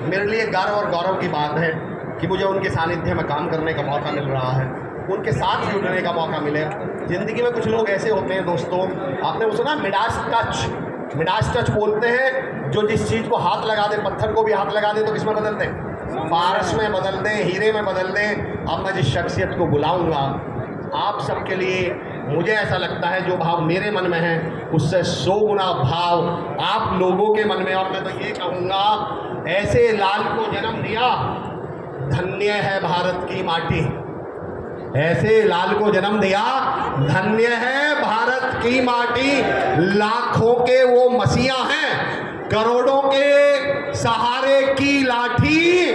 मेरे लिए गर्व और गौरव की बात है कि मुझे उनके सानिध्य में काम करने का मौका मिल रहा है, उनके साथ जुड़ने का मौका मिले। ज़िंदगी में कुछ लोग ऐसे होते हैं दोस्तों, आपने वो सुना मिडास टच बोलते हैं, जो जिस चीज़ को हाथ लगा दे, पत्थर को भी हाथ लगा दे तो किस में बदल दें? पारस में बदल दें, हीरे में बदल दें। अब मैं जिस शख्सियत को बुलाऊंगा आप सबके लिए, मुझे ऐसा लगता है जो भाव मेरे मन में है उससे 100 गुना भाव आप लोगों के मन में। और मैं तो ये कहूँगा, ऐसे लाल को जन्म दिया, धन्य है भारत की माटी। ऐसे लाल को जन्म दिया, धन्य है भारत की माटी। लाखों के वो मसीहा हैं, करोड़ों के सहारे की लाठी,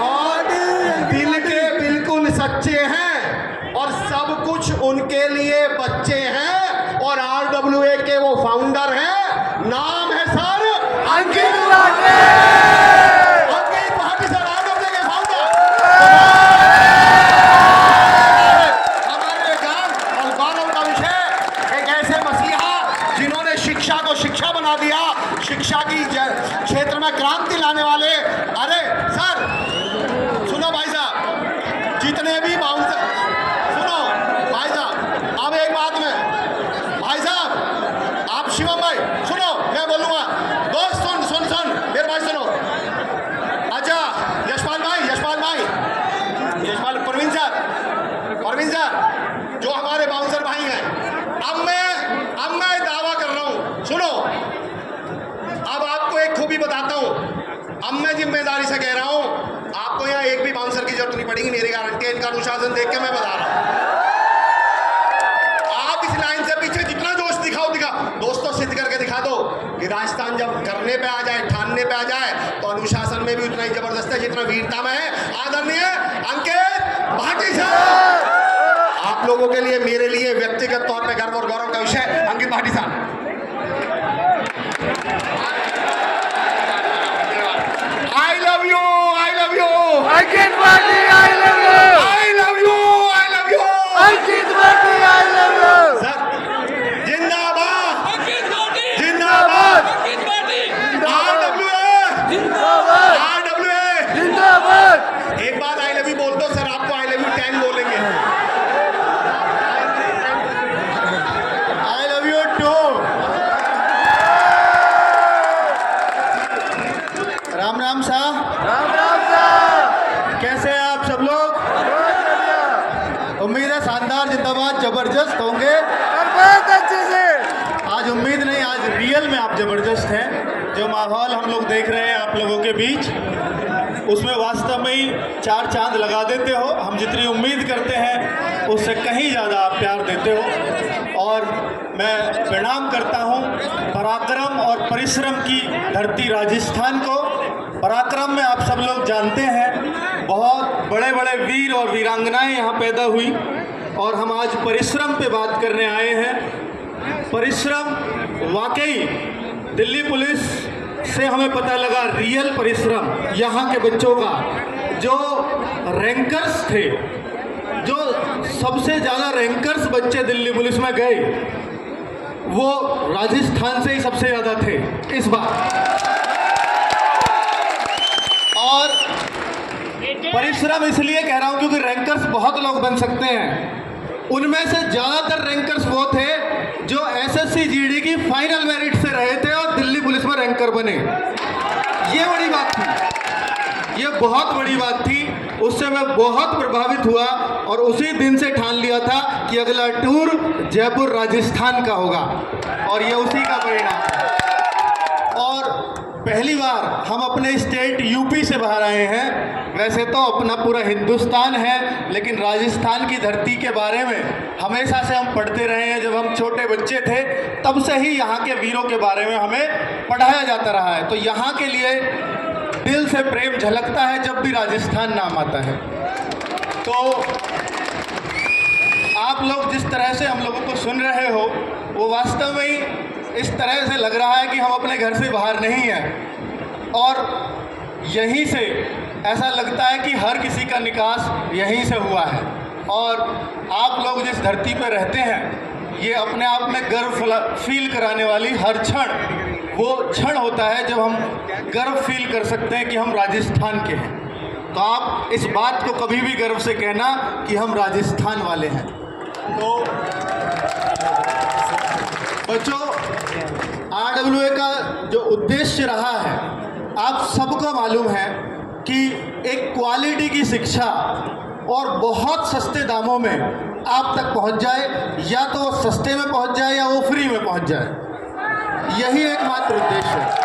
और दिल के बिल्कुल सच्चे हैं, और सब कुछ उनके लिए बच्चे हैं। और RWA के वो फाउंडर हैं, नाम है सर अंकित भाटी। अंकित भाटी सर, RWA के फाउंडर। हमारे ज्ञान और गौरव का विषय एक ऐसे मसीहा जिन्होंने शिक्षा को शिक्षा बना दिया, शिक्षा की क्षेत्र में क्रांति लाने वाले। अरे सर सुनो भाई साहब, जितने भी बाउंसर, सुनो भाई साहब, अब एक बात में भाई साहब, आप शिवम भाई सुनो, मैं बोलूँगा, दोस्त सुन मेरे भाई सुनो। अच्छा यशपाल भाई, प्रवीण सर, जो हमारे बाउंसर भाई हैं, अब मैं दावा कर रहा हूँ, सुनो, अब आपको एक खूबी बताता हूँ। अब मैं जिम्मेदारी से कह रहा हूँ, आपको यहाँ एक भी बाउंसर की जरूरत नहीं पड़ेगी, मेरी गारंटी है। इनका अनुशासन देख के मैं बता रहा हूँ। आप इस लाइन से पीछे जितना जोश दिखाओ दोस्तों, सिद्ध करके दिखा दो कि राजस्थान जब करने पे आ जाए, ठानने पे आ जाए, तो अनुशासन में भी उतना ही जबरदस्त है जितना वीरता में है। आदरणीय अंकित भाटी साहब, आप लोगों के लिए, मेरे लिए व्यक्तिगत तौर पे गर्व और गौरव का विषय, अंकित भाटी साहब। I love you Ankit Bhati, I love you Ankit Bhati, I love you। Sir जिंदाबाद अंकित भाटी, जिंदाबाद अंकित भाटी, RWA जिंदाबाद। एक बात I love you बोल दो सर, आपको I love you 10 बोलेंगे। I love you too। Ram Ram साहब, कैसे हैं आप सब लोग? उम्मीद है शानदार, जिंदाबाद, जबरदस्त होंगे, बहुत अच्छे से। आज उम्मीद नहीं, आज रियल में आप जबरदस्त हैं। जो माहौल हम लोग देख रहे हैं आप लोगों के बीच, उसमें वास्तव में ही 4 चांद लगा देते हो। हम जितनी उम्मीद करते हैं उससे कहीं ज़्यादा आप प्यार देते हो। और मैं प्रणाम करता हूँ पराक्रम और परिश्रम की धरती राजस्थान को। पराक्रम में आप सब लोग जानते हैं, बहुत बड़े बड़े वीर और वीरांगनाएं यहाँ पैदा हुई, और हम आज परिश्रम पे बात करने आए हैं। परिश्रम वाकई दिल्ली पुलिस से हमें पता लगा, रियल परिश्रम यहाँ के बच्चों का। जो रैंकर्स थे, जो सबसे ज़्यादा रैंकर्स बच्चे दिल्ली पुलिस में गए, वो राजस्थान से ही सबसे ज़्यादा थे इस बार। और परिश्रम इसलिए कह रहा हूँ क्योंकि रैंकर्स बहुत लोग बन सकते हैं, उनमें से ज़्यादातर रैंकर्स वो थे जो SSC GD की फाइनल मेरिट से रहे थे और दिल्ली पुलिस में रैंकर बने। ये बड़ी बात थी, ये बहुत बड़ी बात थी। उससे मैं बहुत प्रभावित हुआ और उसी दिन से ठान लिया था कि अगला टूर जयपुर राजस्थान का होगा, और ये उसी का परिणाम है। और पहली बार हम अपने स्टेट यूपी से बाहर आए हैं। वैसे तो अपना पूरा हिंदुस्तान है, लेकिन राजस्थान की धरती के बारे में हमेशा से हम पढ़ते रहे हैं। जब हम छोटे बच्चे थे तब से ही यहाँ के वीरों के बारे में हमें पढ़ाया जाता रहा है। तो यहाँ के लिए दिल से प्रेम झलकता है जब भी राजस्थान नाम आता है। तो आप लोग जिस तरह से हम लोगों को सुन रहे हो, वो वास्तव में ही इस तरह से लग रहा है कि हम अपने घर से बाहर नहीं हैं, और यहीं से ऐसा लगता है कि हर किसी का निकास यहीं से हुआ है। और आप लोग जिस धरती पर रहते हैं, ये अपने आप में गर्व फील कराने वाली हर क्षण वो क्षण होता है जब हम गर्व फील कर सकते हैं कि हम राजस्थान के हैं। तो आप इस बात को कभी भी गर्व से कहना कि हम राजस्थान वाले हैं। तो बच्चों, RWA का जो उद्देश्य रहा है, आप सबको मालूम है कि एक क्वालिटी की शिक्षा और बहुत सस्ते दामों में आप तक पहुंच जाए, या तो वो सस्ते में पहुंच जाए या वो फ्री में पहुंच जाए। यही एकमात्र उद्देश्य है।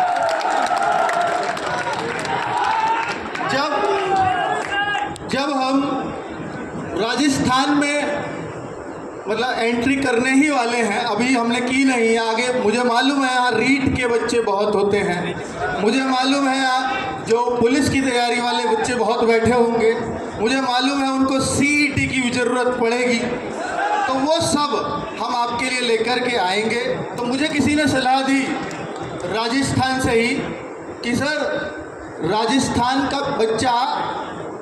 जब हम राजस्थान में मतलब एंट्री करने ही वाले हैं, अभी हमने की नहीं, आगे मुझे मालूम है यहाँ रीट के बच्चे बहुत होते हैं, मुझे मालूम है यहाँ जो पुलिस की तैयारी वाले बच्चे बहुत बैठे होंगे, मुझे मालूम है उनको CET की ज़रूरत पड़ेगी, तो वो सब हम आपके लिए लेकर के आएंगे। तो मुझे किसी ने सलाह दी राजस्थान से ही कि सर राजस्थान का बच्चा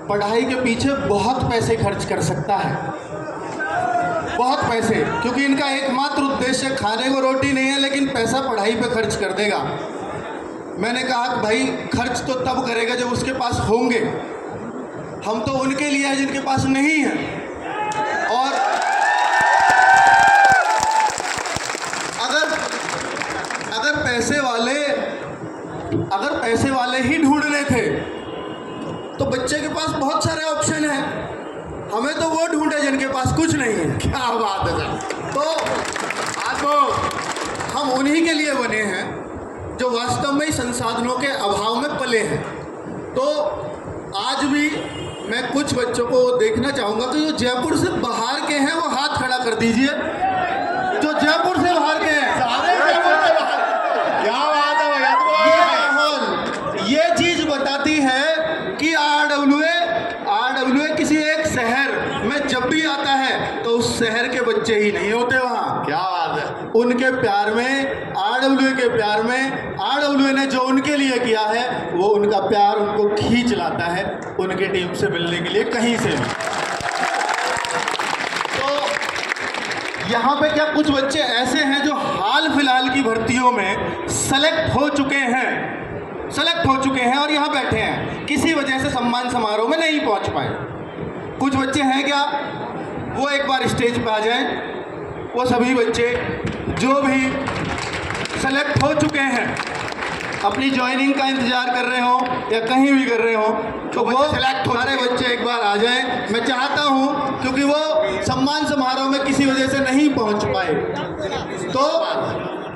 पढ़ाई के पीछे बहुत पैसे खर्च कर सकता है, बहुत पैसे, क्योंकि इनका एकमात्र उद्देश्य खाने को रोटी नहीं है, लेकिन पैसा पढ़ाई पे खर्च कर देगा। मैंने कहा कि भाई खर्च तो तब करेगा जब उसके पास होंगे, हम तो उनके लिए हैं जिनके पास नहीं है। और अगर पैसे वाले ही ढूंढने थे तो बच्चे के पास बहुत सारे ऑप्शन हैं, हमें तो वो ढूंढे जिनके पास कुछ नहीं है। क्या बात है सर। तो आज हम उन्हीं के लिए बने हैं जो वास्तव में संसाधनों के अभाव में पले हैं। तो आज भी मैं कुछ बच्चों को देखना चाहूँगा कि जो जयपुर से बाहर के हैं वो हाथ खड़ा कर दीजिए, जो जयपुर से बाहर के हैं। सारे जयपुर से बाहर। क्या बात है भैया। ये चीज़ बताती है कि RWA किसी एक शहर में जब भी आता है तो उस शहर के बच्चे ही नहीं होते वहाँ। क्या बात है। उनके प्यार में, RWA के प्यार में, RWA ने जो उनके लिए किया है वो उनका प्यार उनको खींच लाता है उनके टीम से मिलने के लिए कहीं से भी। तो यहाँ पे क्या कुछ बच्चे ऐसे हैं जो हाल फिलहाल की भर्तियों में सेलेक्ट हो चुके हैं और यहाँ बैठे हैं, किसी वजह से सम्मान समारोह में नहीं पहुँच पाए। कुछ बच्चे हैं क्या, वो एक बार स्टेज पे आ जाएं। वो सभी बच्चे जो भी सेलेक्ट हो चुके हैं, अपनी ज्वाइनिंग का इंतज़ार कर रहे हो या कहीं भी कर रहे हो, तो वो सेलेक्ट सारे बच्चे एक बार आ जाएं। मैं चाहता हूं, क्योंकि वो सम्मान समारोह में किसी वजह से नहीं पहुंच पाए, तो